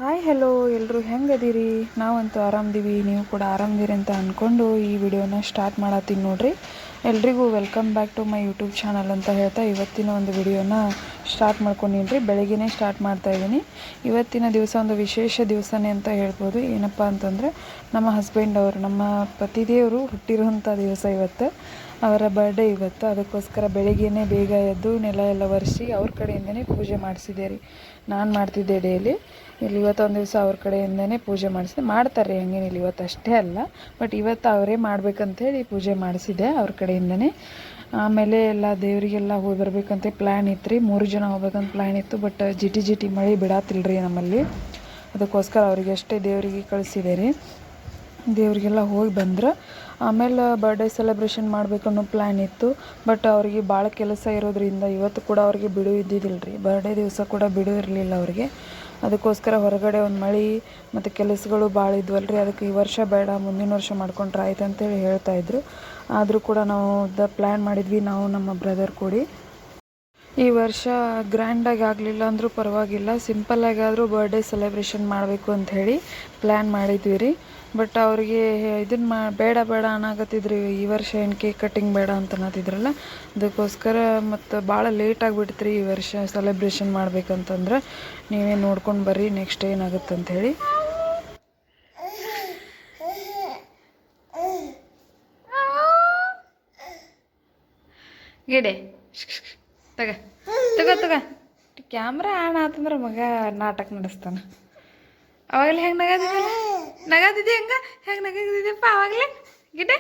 Hi hello ಎಲ್ಲರೂ ಹೆಂಗದೀರಿ? ನಾವಂತೂ ಆರಾಮದೀವಿ, ನೀವು ಕೂಡ ಆರಾಮದಿರಿ ಅಂತ ಅಂದ್ಕೊಂಡು ಈ ವಿಡಿಯೋನ ಸ್ಟಾರ್ಟ್ ಮಾಡತ್ತೀನಿ ನೋಡ್ರಿ. ಎಲ್ರಿಗೂ welcome back to my YouTube channel ಅಂತ ಹೇಳ್ತಾ ಇವತ್ತಿನ ಒಂದು ವಿಡಿಯೋನ ಸ್ಟಾರ್ಟ್ ಮಾಡ್ಕೊಂಡಿನಿ. ಬೆಳಗ್ಗೆನೇ ಸ್ಟಾರ್ಟ್ ಮಾಡ್ತಾಯಿದ್ದೀನಿ. ಇವತ್ತಿನ ದಿವಸ ಒಂದು ವಿಶೇಷ ದಿವಸನೇ ಅಂತ ಹೇಳ್ಬೋದು. ಏನಪ್ಪ ಅಂತಂದರೆ ನಮ್ಮ ಹಸ್ಬೆಂಡ್ ಅವರು, ನಮ್ಮ ಪತಿದೇವರು ಹುಟ್ಟಿರುವಂಥ ದಿವಸ ಇವತ್ತು. ಅವರ ಬರ್ಡೇ ಇವತ್ತು. ಅದಕ್ಕೋಸ್ಕರ ಬೆಳಗ್ಗೆನೇ ಬೇಗ ಎದ್ದು ನೆಲ ಎಲ್ಲ ಒರೆಸಿ ಅವ್ರ ಕಡೆಯಿಂದನೇ ಪೂಜೆ ಮಾಡಿಸಿದೆ ರೀ. ನಾನು ಮಾಡ್ತಿದ್ದೆ ಡೈಲಿ. ಇಲ್ಲಿ ಇವತ್ತೊಂದು ದಿವಸ ಅವ್ರ ಕಡೆಯಿಂದನೇ ಪೂಜೆ ಮಾಡಿಸಿದೆ. ಮಾಡ್ತಾರೆ, ಹಂಗೇನಿಲ್ಲ, ಇವತ್ತು ಅಷ್ಟೇ ಅಲ್ಲ, ಬಟ್ ಇವತ್ತು ಅವರೇ ಮಾಡ್ಬೇಕಂತೇಳಿ ಪೂಜೆ ಮಾಡಿಸಿದೆ ಅವ್ರ ಕಡೆಯಿಂದನೇ. ಆಮೇಲೆ ಎಲ್ಲ ದೇವರಿಗೆಲ್ಲ ಹೋಗಿ ಬರ್ಬೇಕಂತ ಪ್ಲ್ಯಾನ್ ಇತ್ತು ರೀ. 3 ಜನ ಹೋಗ್ಬೇಕಂತ ಪ್ಲ್ಯಾನ್ ಇತ್ತು, ಬಟ್ ಜಿಟಿ ಮಳೆ ಬಿಡಾತಿಲ್ಲ ರೀ ನಮ್ಮಲ್ಲಿ. ಅದಕ್ಕೋಸ್ಕರ ಅವರಿಗೆ ಅಷ್ಟೇ ದೇವರಿಗೆ ಕಳಿಸಿದೆ ರೀ. ದೇವರಿಗೆಲ್ಲ ಹೋಗಿ ಬಂದ್ರೆ ಆಮೇಲೆ ಬರ್ಡೇ ಸೆಲೆಬ್ರೇಷನ್ ಮಾಡಬೇಕು ಅನ್ನೋ ಪ್ಲ್ಯಾನ್ ಇತ್ತು. ಬಟ್ ಅವ್ರಿಗೆ ಭಾಳ ಕೆಲಸ ಇರೋದ್ರಿಂದ ಇವತ್ತು ಕೂಡ ಅವ್ರಿಗೆ ಬಿಡು ಇದ್ದಿದ್ದಿಲ್ಲ ರೀ. ಬರ್ಡೇ ದಿವಸ ಕೂಡ ಬಿಡು ಇರಲಿಲ್ಲ ಅವ್ರಿಗೆ. ಅದಕ್ಕೋಸ್ಕರ ಹೊರಗಡೆ ಒಂದು ಮಳೆ ಮತ್ತು ಕೆಲಸಗಳು ಭಾಳ ಇದ್ವಲ್ಲ ರೀ. ಅದಕ್ಕೆ ಈ ವರ್ಷ ಬೇಡ, ಮುಂದಿನ ವರ್ಷ ಮಾಡ್ಕೊಂಡ್ರೆ ಆಯ್ತು ಅಂತೇಳಿ ಹೇಳ್ತಾಯಿದ್ರು. ಆದರೂ ಕೂಡ ನಾವು ಪ್ಲ್ಯಾನ್ ಮಾಡಿದ್ವಿ, ನಾವು ನಮ್ಮ ಬ್ರದರ್ ಕೂಡಿ. ಈ ವರ್ಷ ಗ್ರ್ಯಾಂಡಾಗಿ ಆಗಲಿಲ್ಲ ಅಂದರೂ ಪರವಾಗಿಲ್ಲ, ಸಿಂಪಲ್ಲಾಗಾದರೂ ಬರ್ಡೇ ಸೆಲೆಬ್ರೇಷನ್ ಮಾಡಬೇಕು ಅಂಥೇಳಿ ಪ್ಲ್ಯಾನ್ ಮಾಡಿದ್ವಿ ರೀ. ಬಟ್ ಅವ್ರಿಗೆ ಇದನ್ನು ಬೇಡ ಅನ್ನಕತ್ತಿದ್ರು. ಈ ವರ್ಷ ಏನು ಕೇಕ್ ಕಟ್ಟಿಂಗ್ ಬೇಡ ಅಂತ ಅನ್ನತ್ತಿದ್ರಲ್ಲ, ಅದಕ್ಕೋಸ್ಕರ ಮತ್ತು ಭಾಳ ಲೇಟ್ ಆಗಿಬಿಡ್ತು ರೀ ಈ ವರ್ಷ ಸೆಲೆಬ್ರೇಷನ್ ಮಾಡ್ಬೇಕಂತಂದ್ರೆ. ನೀವೇ ನೋಡ್ಕೊಂಡು ಬರ್ರಿ ನೆಕ್ಸ್ಟ್ ಏನಾಗುತ್ತೆ ಅಂಥೇಳಿ. ಗಿಡೆ ತಗ ತಗ ತಗ ಕ್ಯಾಮ್ರಾ ಆನ್ ಆತಂದ್ರೆ ಮಗ ನಾಟಕ ನಡೆಸ್ತಾನೆ. ಅವಾಗಲೇ ಹೆಂಗೆ ನಗಾದಿದ್ದೆ ಹೆಂಗೆ ನಗಾದಿದ್ದೆಪ್ಪ ಅವಾಗಲೇ ಗಿಡ.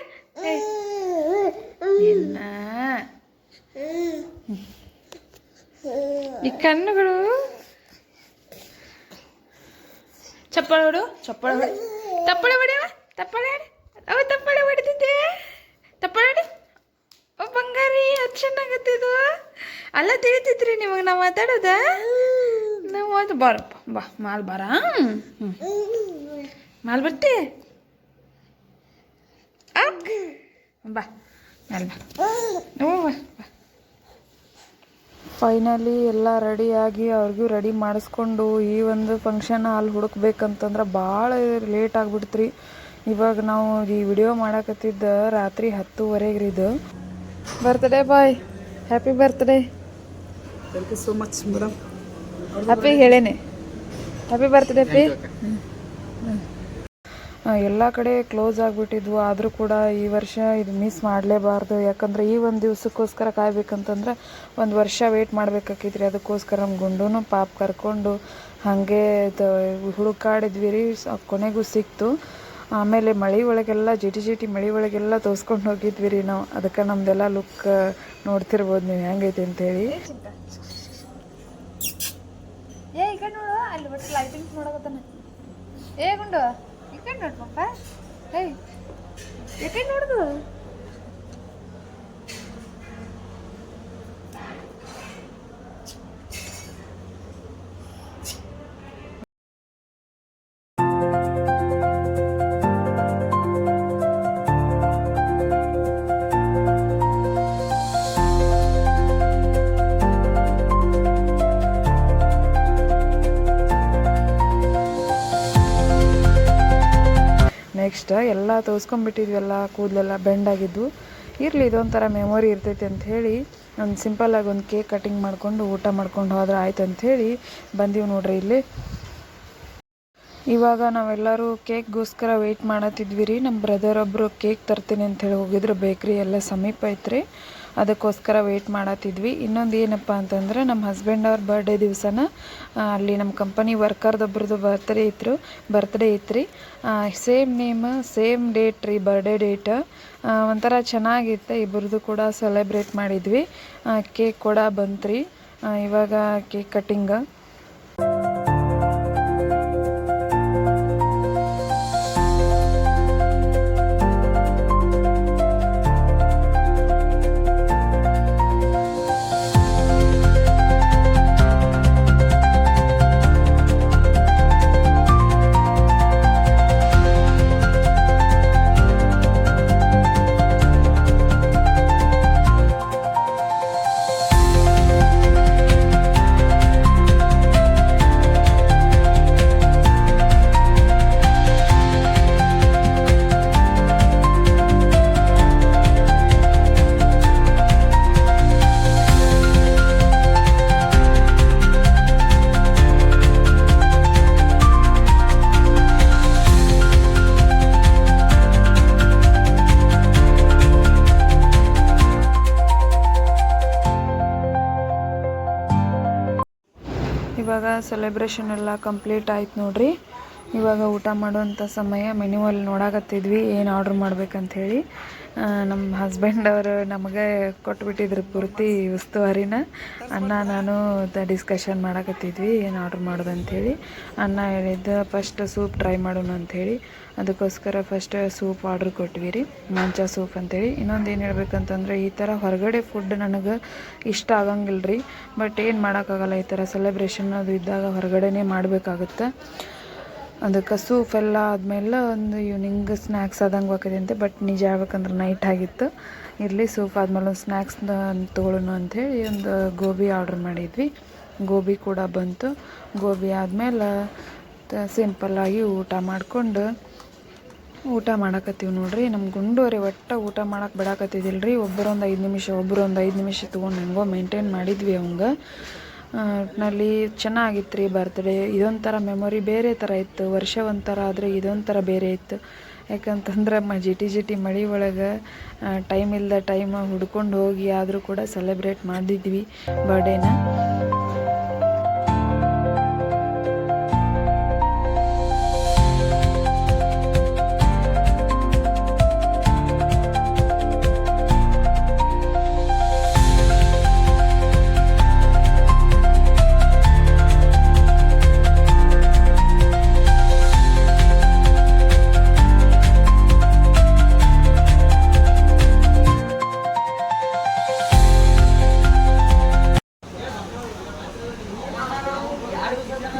ಇನ್ನ ಈ ಕಣ್ಣುಗಳು ಚಪ್ಪಾಳೆ ಹೊಡು, ಚಪ್ಪಾಳೆ ಹೊಡಿ, ತಪ್ಪಳೆ ಹೊಡಿಯವ, ತಪ್ಪಳೆ ಹೊಡಿ, ಅವ ತಪ್ಪಳೆ ಹೊಡಿತಿದ್ದೆ, ತಪ್ಪಳೆ ಹೊಡಿ. ಓ ಬಂಗಾರಿ, ಅದು ಚೆನ್ನಾಗತ್ತಿದು. ಅಲ್ಲ ತಿಳಿತೈತ್ರಿ ನಿಮಗೆ ನಾವು ಮಾತಾಡೋದ? ನಾವು ಅದು ಬಾರಪ್ಪ, ಬಾ ಮಾಲ್ ಬಾರ. ಮಾಲ್ ಬರ್ತಿ? ಬಾ ಮಾಲ್ ಬಾ. ಬಾ. ಫೈನಲಿ ಎಲ್ಲ ರೆಡಿಯಾಗಿ ಅವ್ರಿಗೂ ರೆಡಿ ಮಾಡಿಸ್ಕೊಂಡು ಈ ಒಂದು ಫಂಕ್ಷನ್ ಅಲ್ಲಿ ಹುಡುಕ್ಬೇಕಂತಂದ್ರೆ ಭಾಳ ಲೇಟ್ ಆಗಿಬಿಡ್ತು ರೀ. ಇವಾಗ ನಾವು ಈ ವಿಡಿಯೋ ಮಾಡಕತ್ತಿದ್ದ ರಾತ್ರಿ 10:30 ಇದು. Birthday boy, happy birthday. Thank you so much madam. Happy ಹೇಳೇನೆ, ಹ್ಯಾಪಿ ಬರ್ತ್ಡೇ ಪಿ. ಎಲ್ಲ ಕಡೆ ಕ್ಲೋಸ್ ಆಗಿಬಿಟ್ಟಿದ್ವು. ಆದರೂ ಕೂಡ ಈ ವರ್ಷ ಇದು ಮಿಸ್ ಮಾಡಲೇಬಾರ್ದು. ಯಾಕಂದರೆ ಈ ಒಂದು ದಿವಸಕ್ಕೋಸ್ಕರ ಕಾಯ್ಬೇಕಂತಂದ್ರೆ 1 ವರ್ಷ ವೆಯ್ಟ್ ಮಾಡ್ಬೇಕಾಗಿತ್ತು ರೀ. ಅದಕ್ಕೋಸ್ಕರ ನಮ್ಮ ಗುಂಡೂ ಪಾಪ ಕರ್ಕೊಂಡು ಹಾಗೆ ಹುಡುಕಾಡಿದ್ವಿ ರೀ. ಕೊನೆಗೂ ಸಿಕ್ತು. ಆಮೇಲೆ ಮಳೆ ಒಳಗೆಲ್ಲ ಜಿಟಿ ಮಳೆ ಒಳಗೆಲ್ಲ ತೋರಿಸ್ಕೊಂಡು ಹೋಗಿದ್ವಿ ರೀ ನಾವು. ಅದಕ್ಕೆ ನಮ್ಮದೆಲ್ಲ ಲುಕ್ ನೋಡ್ತಿರ್ಬೋದು ನೀವು ಹೆಂಗೈತೆ ಅಂತೇಳಿ. ಏ ಈ ಕಡೆ ನೋಡು, ಅಲ್ಲಿ ಒಟ್ಟು ಲೈಟಿಂಗ್ಸ್ ನೋಡಕತ್ತಾನ. ಏ ಗುಂಡು ಈ ಕಡೆ ನೋಡು ಪಪ್ಪ. ಏಯ್ ಈ ಕಡೆ ನೋಡ್ದು. ನೆಕ್ಸ್ಟ್ ಎಲ್ಲ ತೋರಿಸ್ಕೊಂಡ್ಬಿಟ್ಟಿದ್ವೆಲ್ಲ, ಕೂದಲೆಲ್ಲ ಬೆಂಡಾಗಿದ್ವು. ಇರಲಿ, ಇದೊಂಥರ ಮೆಮೊರಿ ಇರ್ತೈತಿ ಅಂಥೇಳಿ ಒಂದು ಸಿಂಪಲ್ಲಾಗಿ ಒಂದು ಕೇಕ್ ಕಟಿಂಗ್ ಮಾಡಿಕೊಂಡು ಊಟ ಮಾಡ್ಕೊಂಡು ಹೋದ್ರೆ ಆಯ್ತು ಅಂಥೇಳಿ ಬಂದೀವಿ ನೋಡ್ರಿ ಇಲ್ಲಿ. ಇವಾಗ ನಾವೆಲ್ಲರೂ ಕೇಕ್ಗೋಸ್ಕರ ವೆಯ್ಟ್ ಮಾಡತ್ತಿದ್ವಿ ರೀ. ನಮ್ಮ ಬ್ರದರ್ ಒಬ್ಬರು ಕೇಕ್ ತರ್ತೀನಿ ಅಂಥೇಳಿ ಹೋಗಿದ್ರು. ಬೇಕ್ರಿ ಎಲ್ಲ ಸಮೀಪ ಐತ್ರಿ, ಅದಕ್ಕೋಸ್ಕರ ವೆಯ್ಟ್ ಮಾಡತ್ತಿದ್ವಿ. ಇನ್ನೊಂದು ಏನಪ್ಪ ಅಂತಂದ್ರೆ ನಮ್ಮ ಹಸ್ಬೆಂಡ್ ಅವ್ರ ಬರ್ಡೇ ದಿವಸನ ಅಲ್ಲಿ ನಮ್ಮ ಕಂಪನಿ ವರ್ಕರ್ದೊಬ್ರದ್ದು ಬರ್ತ್ಡೇ ಇತ್ತು ರೀ. ಸೇಮ್ ನೇಮ್ ಸೇಮ್ ಡೇಟ್ ರೀ, ಬರ್ಡೇ ಡೇಟ್. ಒಂಥರ ಚೆನ್ನಾಗಿತ್ತು. ಇಬ್ಬರದು ಕೂಡ ಸೆಲೆಬ್ರೇಟ್ ಮಾಡಿದ್ವಿ. ಕೇಕ್ ಕೂಡ ಬಂತು ರೀ. ಇವಾಗ ಕೇಕ್ ಕಟ್ಟಿಂಗ್. ಸೆಲೆಬ್ರೇಷನ್ ಎಲ್ಲ ಕಂಪ್ಲೀಟ್ ಆಯ್ತು ನೋಡ್ರಿ. ಇವಾಗ ಊಟ ಮಾಡುವಂಥ ಸಮಯ. ಮೆನ್ಯೂವಲ್ಲಿ ನೋಡಾಕತ್ತಿದ್ವಿ ಏನು ಆರ್ಡ್ರ್ ಮಾಡ್ಬೇಕಂಥೇಳಿ. ನಮ್ಮ ಹಸ್ಬೆಂಡ್ ಅವರು ನಮಗೆ ಕೊಟ್ಬಿಟ್ಟಿದ್ರು ಪೂರ್ತಿ ಉಸ್ತುವಾರಿನ. ಅಣ್ಣ ನಾನು ಡಿಸ್ಕಷನ್ ಮಾಡಾಕತ್ತಿದ್ವಿ ಏನು ಆರ್ಡ್ರ್ ಮಾಡೋದು ಅಂಥೇಳಿ. ಅಣ್ಣ ಹೇಳಿದ್ದು ಫಸ್ಟ್ ಸೂಪ್ ಟ್ರೈ ಮಾಡೋಣ ಅಂಥೇಳಿ. ಅದಕ್ಕೋಸ್ಕರ ಫಸ್ಟ್ ಸೂಪ್ ಆರ್ಡ್ರ್ ಕೊಟ್ವಿ ರೀ, ಮಂಚ ಸೂಪ್ ಅಂತೇಳಿ. ಇನ್ನೊಂದು ಏನು ಹೇಳ್ಬೇಕಂತಂದ್ರೆ ಈ ಥರ ಹೊರಗಡೆ ಫುಡ್ ನನಗೆ ಇಷ್ಟ ಆಗಂಗಿಲ್ಲ ರೀ. ಬಟ್ ಏನು ಮಾಡೋಕ್ಕಾಗಲ್ಲ, ಈ ಥರ ಸೆಲೆಬ್ರೇಷನ್ ಅದು ಇದ್ದಾಗ ಹೊರಗಡೆನೇ ಮಾಡಬೇಕಾಗುತ್ತೆ. ಅದಕ್ಕೆ ಸೂಪ್ ಎಲ್ಲ ಆದಮೇಲೆ ಒಂದು ಈವ್ನಿಂಗ್ ಸ್ನ್ಯಾಕ್ಸ್ ಆದಂಗೆ ಅಂತೆ. ಬಟ್ ನಿಜ ಹೇಳ್ಬೇಕಂದ್ರೆ ನೈಟ್ ಆಗಿತ್ತು. ಇರಲಿ, ಸೂಪ್ ಆದಮೇಲೆ ಒಂದು ಸ್ನ್ಯಾಕ್ಸ್ ತೊಗೊಳ್ಳೋಣ ಅಂಥೇಳಿ ಒಂದು ಗೋಬಿ ಆರ್ಡ್ರ್ ಮಾಡಿದ್ವಿ. ಗೋಬಿ ಕೂಡ ಬಂತು. ಗೋಬಿ ಆದಮೇಲೆ ಸಿಂಪಲ್ಲಾಗಿ ಊಟ ಮಾಡಿಕೊಂಡು ಊಟ ಮಾಡಾಕತ್ತೀವಿ ನೋಡ್ರಿ. ನಮ್ಮ ಗುಂಡೋರಿ ಒಟ್ಟು ಊಟ ಮಾಡಕ್ಕೆ ಬಿಡಾಕತ್ತಿದ್ದಿಲ್ಲ ರೀ. ಒಬ್ಬರು ಒಂದು 5 ನಿಮಿಷ ತೊಗೊಂಡು ಹೆಂಗೋ ಮೇಂಟೈನ್ ಮಾಡಿದ್ವಿ ಅವಂಗೆ. ಒಟ್ಟಿನಲ್ಲಿ ಚೆನ್ನಾಗಿತ್ತು ರೀ ಬರ್ತ್ಡೇ. ಇದೊಂಥರ ಮೆಮೊರಿ ಬೇರೆ ಥರ ಇತ್ತು. ವರ್ಷ ಒಂಥರ ಆದರೆ ಇದೊಂಥರ ಬೇರೆ ಇತ್ತು. ಯಾಕಂತಂದ್ರೆ ಜಿಟಿ ಮಳೆ ಒಳಗೆ ಟೈಮ್ ಇಲ್ಲದ ಟೈಮ್ ಹುಡ್ಕೊಂಡು ಹೋಗಿ ಆದರೂ ಕೂಡ ಸೆಲೆಬ್ರೇಟ್ ಮಾಡಿದ್ವಿ ಬರ್ಡೇನ.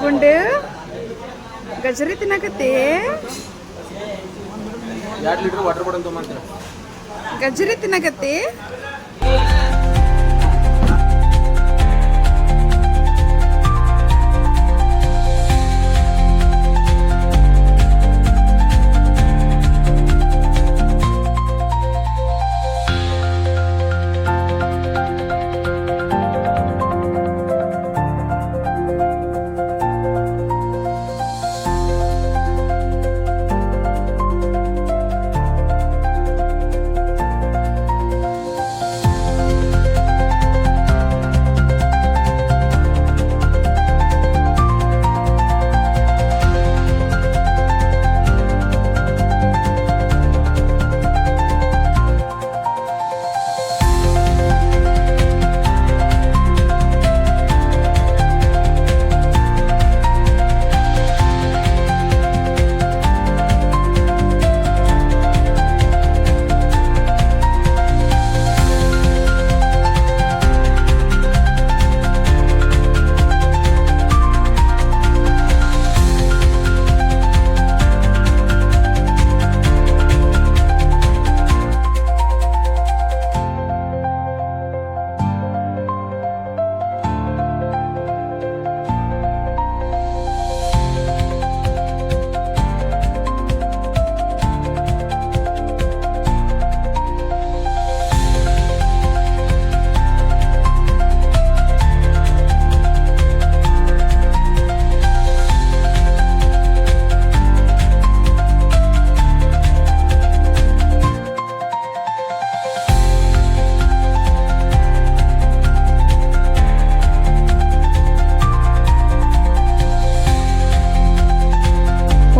ಗುಂಡು ಗಜರಿ ತಿನ್ನಕತ್ತಿ? 2 ಲೀಟರ್ ವಾಟರ್ ಬಾಟಲ್ ತೊಗೊಂಬಂತೀರ. ಗಜರಿ ತಿನ್ನಕತ್ತಿ?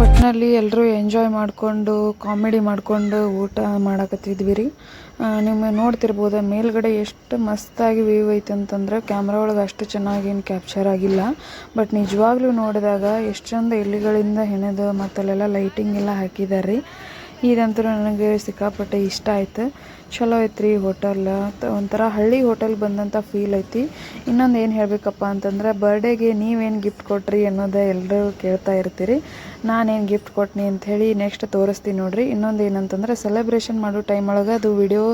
ಒಟ್ಟಿನಲ್ಲಿ ಎಲ್ಲರೂ ಎಂಜಾಯ್ ಮಾಡಿಕೊಂಡು ಕಾಮಿಡಿ ಮಾಡಿಕೊಂಡು ಊಟ ಮಾಡಕತ್ತಿದ್ವಿ ರೀ. ನೀವು ನೋಡ್ತಿರ್ಬೋದು ಮೇಲ್ಗಡೆ ಎಷ್ಟು ಮಸ್ತಾಗಿ ವ್ಯೂ ಐತೆ ಅಂತಂದ್ರೆ ಕ್ಯಾಮ್ರಾ ಒಳಗೆ ಅಷ್ಟು ಚೆನ್ನಾಗೇನು ಕ್ಯಾಪ್ಚರ್ ಆಗಿಲ್ಲ. ಬಟ್ ನಿಜವಾಗ್ಲೂ ನೋಡಿದಾಗ ಎಷ್ಟು ಚಂದ ಎಲೆಗಳಿಂದ ಹೆಣೆದು ಮತ್ತಲ್ಲೆಲ್ಲ ಲೈಟಿಂಗ್ ಎಲ್ಲ ಹಾಕಿದ್ದಾರೆ ರೀ. ಇದಂತೂ ನನಗೆ ಸಿಕ್ಕಾಪಟ್ಟೆ ಇಷ್ಟ ಆಯ್ತು. ಚಲೋ ಐತ್ರಿ ಹೋಟೆಲ್. ಒಂಥರ ಹಳ್ಳಿ ಹೋಟೆಲ್ ಬಂದಂಥ ಫೀಲ್ ಐತಿ. ಇನ್ನೊಂದು ಏನು ಹೇಳಬೇಕಪ್ಪ ಅಂತಂದ್ರೆ ಬರ್ಡೇಗೆ ನೀವೇನು ಗಿಫ್ಟ್ ಕೊಟ್ರಿ ಅನ್ನೋದು ಎಲ್ಲರೂ ಕೇಳ್ತಾ ಇರ್ತೀರಿ. ನಾನೇನು ಗಿಫ್ಟ್ ಕೊಟ್ನಿ ಅಂಥೇಳಿ ನೆಕ್ಸ್ಟ್ ತೋರಿಸ್ತೀನಿ ನೋಡಿರಿ. ಇನ್ನೊಂದು ಏನಂತಂದ್ರೆ ಸೆಲೆಬ್ರೇಷನ್ ಮಾಡೋ ಟೈಮ್ ಒಳಗೆ ಅದು ವಿಡಿಯೋ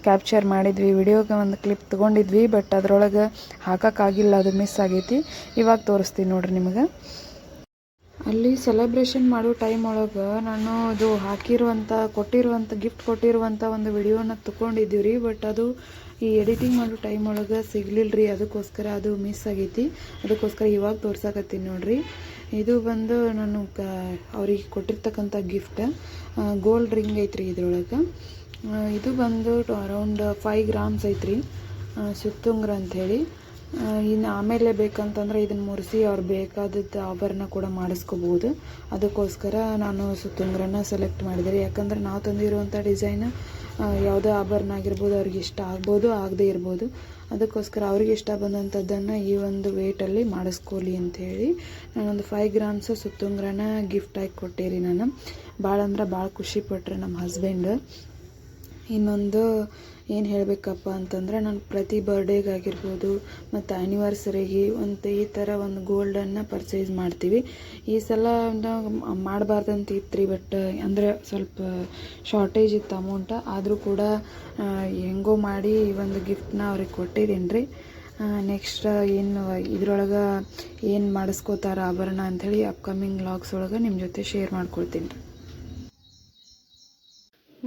ಕ್ಯಾಪ್ಚರ್ ಮಾಡಿದ್ವಿ. ವಿಡಿಯೋಗೆ ಒಂದು ಕ್ಲಿಪ್ ತೊಗೊಂಡಿದ್ವಿ. ಬಟ್ ಅದರೊಳಗೆ ಹಾಕೋಕ್ಕಾಗಿಲ್ಲ, ಅದು ಮಿಸ್ ಆಗೈತಿ. ಇವಾಗ ತೋರಿಸ್ತೀನಿ ನೋಡಿರಿ ನಿಮಗೆ. ಅಲ್ಲಿ ಸೆಲೆಬ್ರೇಷನ್ ಮಾಡೋ ಟೈಮ್ ಒಳಗೆ ನಾನು ಅದು ಕೊಟ್ಟಿರುವಂಥ ಗಿಫ್ಟ್ ಕೊಟ್ಟಿರುವಂಥ ಒಂದು ವಿಡಿಯೋನ ತೊಗೊಂಡಿದ್ದೀವಿ ರೀ. ಬಟ್ ಅದು ಈ ಎಡಿಟಿಂಗ್ ಮಾಡೋ ಟೈಮ್ ಒಳಗೆ ಸಿಗಲಿಲ್ಲ ರೀ. ಅದಕ್ಕೋಸ್ಕರ ಅದು ಮಿಸ್ ಆಗೈತಿ. ಅದಕ್ಕೋಸ್ಕರ ಇವಾಗ ತೋರ್ಸಕತ್ತೀನಿ ನೋಡಿರಿ. ಇದು ಬಂದು ನಾನು ಅವ್ರಿಗೆ ಕೊಟ್ಟಿರ್ತಕ್ಕಂಥ ಗಿಫ್ಟ್. ಗೋಲ್ಡ್ ರಿಂಗ್ ಐತ್ರಿ ಇದ್ರೊಳಗೆ. ಇದು ಬಂದು ಅರೌಂಡ್ 5 ಗ್ರಾಮ್ಸ್ ಐತ್ರಿ, ಸುತ್ತುಂಗ್ರ ಅಂಥೇಳಿ. ಇನ್ನು ಆಮೇಲೆ ಬೇಕಂತಂದ್ರೆ ಇದನ್ನು ಮುರಿಸಿ ಅವ್ರು ಬೇಕಾದದ್ದು ಆಭರಣ ಕೂಡ ಮಾಡಿಸ್ಕೋಬೋದು. ಅದಕ್ಕೋಸ್ಕರ ನಾನು ಸುತ್ತುಂಗ್ರನ ಸೆಲೆಕ್ಟ್ ಮಾಡಿದೆ. ಯಾಕಂದರೆ ನಾವು ತಂದಿರುವಂಥ ಡಿಸೈನ್ ಯಾವುದೇ ಆಭರಣ ಆಗಿರ್ಬೋದು ಅವ್ರಿಗೆ ಇಷ್ಟ ಆಗ್ಬೋದು, ಆಗದೇ ಇರ್ಬೋದು. ಅದಕ್ಕೋಸ್ಕರ ಅವ್ರಿಗೆ ಇಷ್ಟ ಬಂದಂಥದ್ದನ್ನು ಈ ಒಂದು ವೇಟಲ್ಲಿ ಮಾಡಿಸ್ಕೊಳ್ಳಿ ಅಂಥೇಳಿ ನಾನೊಂದು 5 ಗ್ರಾಮ್ಸ್ ಸುತ್ತುಂಗ್ರನ ಗಿಫ್ಟಾಗಿ ಕೊಟ್ಟೇರಿ. ನಾನು ಭಾಳ ಅಂದ್ರೆ ಭಾಳ ಖುಷಿಪಟ್ಟರೆ ನಮ್ಮ ಹಸ್ಬೆಂಡ್. ಇನ್ನೊಂದು ಏನು ಹೇಳಬೇಕಪ್ಪ ಅಂತಂದರೆ, ನಾನು ಪ್ರತಿ ಬರ್ಡೇಗಾಗಿರ್ಬೋದು ಮತ್ತು ಆ್ಯನಿವರ್ಸರಿಗೆ ಈ ಥರ ಒಂದು ಗೋಲ್ಡನ್ನು ಪರ್ಚೇಸ್ ಮಾಡ್ತೀವಿ. ಈ ಸಲ ಮಾಡಬಾರ್ದಂತ ಇತ್ತು ರೀ, ಬಟ್ ಅಂದರೆ ಸ್ವಲ್ಪ ಶಾರ್ಟೇಜ್ ಇತ್ತು ಅಮೌಂಟ. ಆದರೂ ಕೂಡ ಹೆಂಗೋ ಮಾಡಿ ಈ ಒಂದು ಗಿಫ್ಟನ್ನ ಅವ್ರಿಗೆ ಕೊಟ್ಟಿದ್ದೀನಿ ರೀ. ನೆಕ್ಸ್ಟ್ ಏನು ಇದ್ರೊಳಗೆ ಏನು ಮಾಡಿಸ್ಕೋತಾರೆ ಆಭರಣ ಅಂಥೇಳಿ ಅಪ್ಕಮಿಂಗ್ ವ್ಲಾಗ್ಸ್ ಒಳಗೆ ನಿಮ್ಮ ಜೊತೆ ಶೇರ್ ಮಾಡ್ಕೊಳ್ತೀನಿ ರೀ.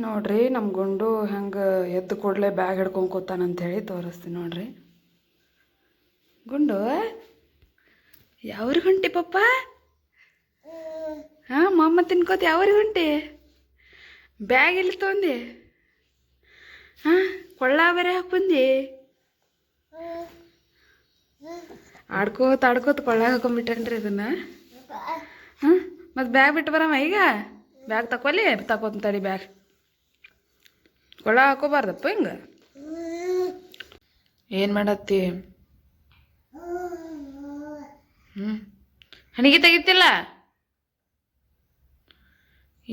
ನೋಡ್ರಿ ನಮ್ಮ ಗುಂಡು ಹೆಂಗೆ ಎದ್ದು ಕೂಡಲೇ ಬ್ಯಾಗ್ ಹಿಡ್ಕೊಂಡು ಕೂತಾನಂಥೇಳಿ ತೋರಿಸ್ತೀನಿ. ನೋಡ್ರಿ ಗುಂಡು, ಯಾವ್ರಿಗೆ ಹೊಂಟಿ ಪಪ್ಪ? ಹಾಂ, ಮಮ್ಮ ತಿನ್ಕೋತ ಯಾವ್ರಿಗೆ ಹೊಂಟಿ? ಬ್ಯಾಗ್ ಎಲ್ಲಿ ತೊಗೊಂಡಿ? ಹಾಂ, ಕೊಳ್ಳ ಬೇರೆ ಹಾಕಿ ಬಂದಿ? ಆಡ್ಕೋತ ಕೊಳ್ಳಾಗ ಹಾಕೊಂಡ್ಬಿಟ್ಟೇನ್ರಿ ಅದನ್ನು. ಹಾಂ, ಮತ್ತು ಬ್ಯಾಗ್ ಬಿಟ್ಟು ಬರಮ್ಮ ಈಗ. ಬ್ಯಾಗ್ ತಗೋತಂತಡಿ ಬ್ಯಾಗ್. ಕೊಳ್ಳ ಹಾಕೋಬಾರ್ದಪ್ಪ ಹಿಂಗೆ. ಏನು ಮಾಡತ್ತಿ? ಹಣಿಗೆ ತೆಗಿತಿಲ್ಲ?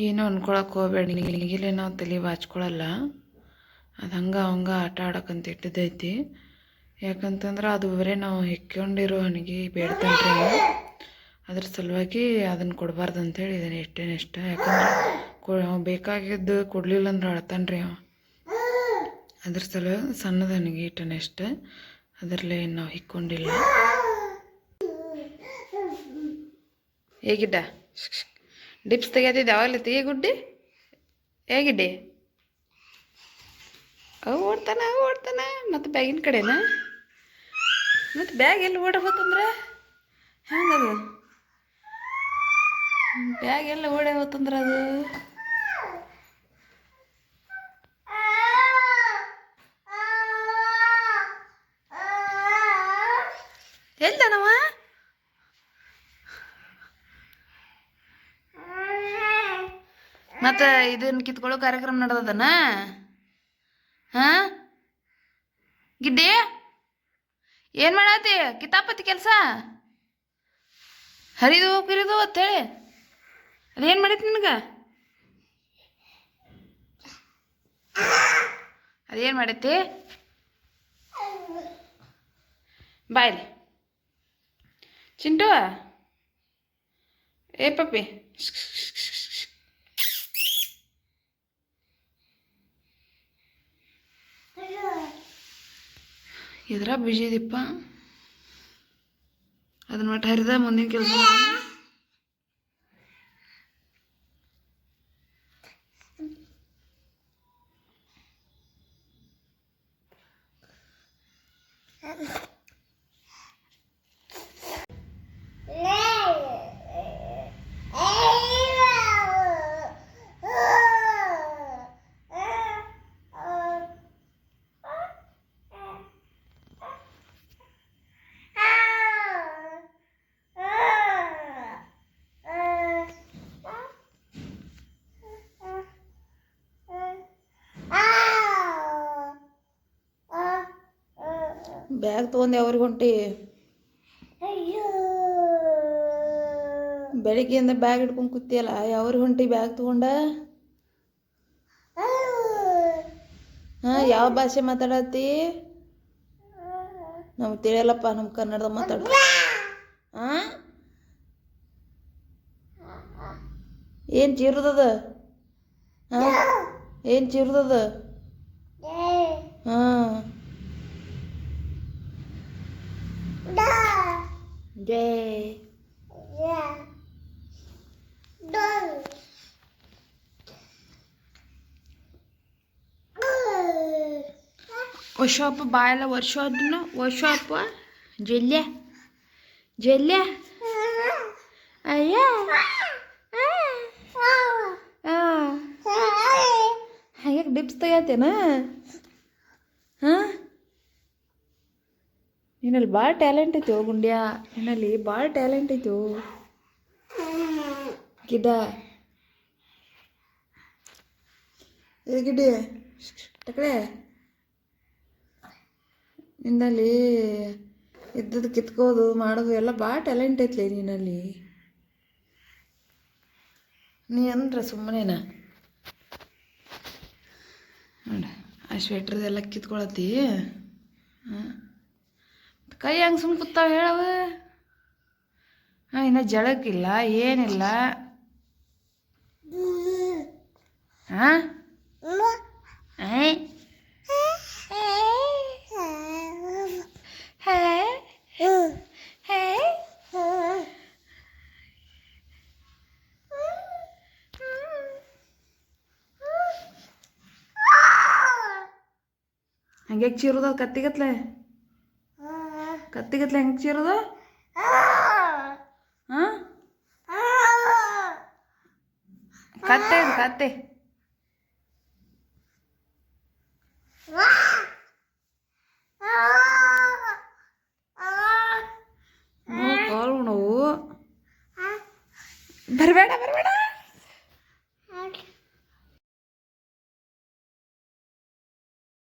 ಏನೋ ಅನ್ಕೊಳಕ್ಕೆ ಹೋಗ್ಬೇಡಿ. ನಿನಗಿಲ್ಲೇ ನಾವು ತಲೆ ಬಾಚ್ಕೊಳಲ್ಲ. ಅದು ಹಂಗೆ ಆಟ ಆಡೋಕ್ಕಂತ ಇಟ್ಟಿದ್ದೈತಿ. ಯಾಕಂತಂದ್ರೆ ಅದು ಬರೀ ನಾವು ಹೆಕ್ಕೊಂಡಿರೋ ಹಣಿಗೆ ಬೇಡ್ತಾನ್ರಿ ಅವ. ಅದ್ರ ಸಲುವಾಗಿ ಅದನ್ನು ಕೊಡಬಾರ್ದು ಅಂಥೇಳಿ ಇದನ್ನು ಇಷ್ಟ. ಯಾಕಂದ್ರೆ ಬೇಕಾಗಿದ್ದು ಕೊಡಲಿಲ್ಲ ಅಂದ್ರೆ ಅಳ್ತಾನ್ರಿ ಅವ. ಅದ್ರ ಸಲುವಾಗಿ ಸಣ್ಣದ ಹಣಿಗೆ ಇಟ್ಟನಷ್ಟ. ಅದರಲ್ಲೇ ನಾವು ಹಿಕ್ಕೊಂಡಿಲ್ಲ. ಹೇಗಿಡ್ಡ ಡಿಪ್ಸ್ ತೆಗಿಯತ್ತಿದ್ದೆ ಯಾವಾಗಲೇ ತೆಗಿ ಗುಡ್ಡಿ. ಹೇಗಿಡ್ಡಿ? ಅವು ಓಡ್ತಾನ ಮತ್ತು ಬ್ಯಾಗಿನ ಕಡೆನಾ? ಮತ್ತು ಬ್ಯಾಗ್ ಎಲ್ಲಿ ಓಡೋತಂದ್ರೆ ಹೆಂಗದು? ಬ್ಯಾಗ್ ಎಲ್ಲ ಓಡೇ ಹೋತಂದ್ರೆ ಅದು ಎಲ್ದನವ? ಮತ್ತು ಇದನ್ನು ಕಿತ್ಕೊಳ್ಳೋ ಕಾರ್ಯಕ್ರಮ ನಡೆದದನ? ಹಾಂ ಗಿಡ್ಡಿ, ಏನು ಮಾಡತ್ತಿ? ಕಿತಾಪತಿ ಕೆಲಸ ಹರಿದು ಕಿರಿದು ಅಂತೇಳಿ ಅದೇನು ಮಾಡೈತಿ ನಿನಗೆ? ಅದೇನು ಮಾಡೈತಿ? ಬಾಯ್ಲಿ ಚಿಂಟು. ಏ ಪಪ್ಪಿ, ಇದ್ರ ಬಿಜಿ ಇದೀಪ್ಪ. ಅದನ್ನ ಒಟ್ಟು ಹರಿದ ಮುಂದಿನ ಕೆಲಸ. ಬ್ಯಾಗ್ ತೊಗೊಂಡು ಯಾವ್ರಿಗೆ ಹೊಂಟಿ? ಬೆಳಿಗ್ಗೆಯಿಂದ ಬ್ಯಾಗ್ ಹಿಡ್ಕೊಂಡು ಕೂತಿಯಲ್ಲ, ಯಾವ್ರಿಗೆ ಹೊಂಟಿ ಬ್ಯಾಗ್ ತೊಗೊಂಡ? ಹಾಂ, ಯಾವ ಭಾಷೆ ಮಾತಾಡತ್ತಿ? ನಮ್ಗೆ ತಿಳಿಯಲ್ಲಪ್ಪ, ನಮ್ಮ ಕನ್ನಡದ ಮಾತಾಡ. ಹಾಂ, ಏನು ಚೀರ್ದದ? ಹಾಂ, ಏನು ಚೀರ್ದದ? ಹಾಂ, ಜೈ ವರ್ಷಪ್ಪ ಬಾಯಲ್ಲ ವರ್ಷಪ್ಪ ಜಲ್ಯ ಅಯ್ಯ ಹಾಗೆ ಡಿಪ್ಸ್ ತೆಗಿತೇನ? ಹಾಂ, ನಿನ್ನಲ್ಲಿ ಭಾಳ ಟ್ಯಾಲೆಂಟ್ ಐತೋ ಗುಂಡ್ಯಾ, ನಿನ್ನಲ್ಲಿ ಭಾಳ ಟ್ಯಾಲೆಂಟ್ ಐತೋ ಗಿಡ್ಡ. ಇದು ಗಿಡ್ಡಿ ಟಕಡೆ ನಿನ್ನಲ್ಲಿ ಇದ್ದದ್ದು ಕಿತ್ಕೋದು ಮಾಡೋದು ಎಲ್ಲ ಭಾಳ ಟ್ಯಾಲೆಂಟ್ ಐತ್ಲೆ ನಿನ್ನಲ್ಲಿ. ನೀ ಅಂದ್ರೆ ಸುಮ್ಮನೆನಾ ನೋಡ ಆ ಸ್ವೆಟ್ರದೆಲ್ಲ ಕಿತ್ಕೊಳತ್ತಿ. ಹಾಂ ಕೈ ಹಂಗೆ ಸುಮ್ಮ ಕೂತಾವ ಹೇಳವ. ಹಾಂ ಇನ್ನು ಜಳಕ್ಕಿಲ್ಲ ಏನಿಲ್ಲ. ಹಾಂ ಹಂಗೆ ಚೀರೋದು ಕತ್ತಿಗತ್ಲೆ ಹೆಂಗೆ ಚೀರೋದು? ಹಾಂ ಕತ್ತೆ ಇದು ಕತ್ತೆ. ಕಾಲು ನೋವು ಬರಬೇಡ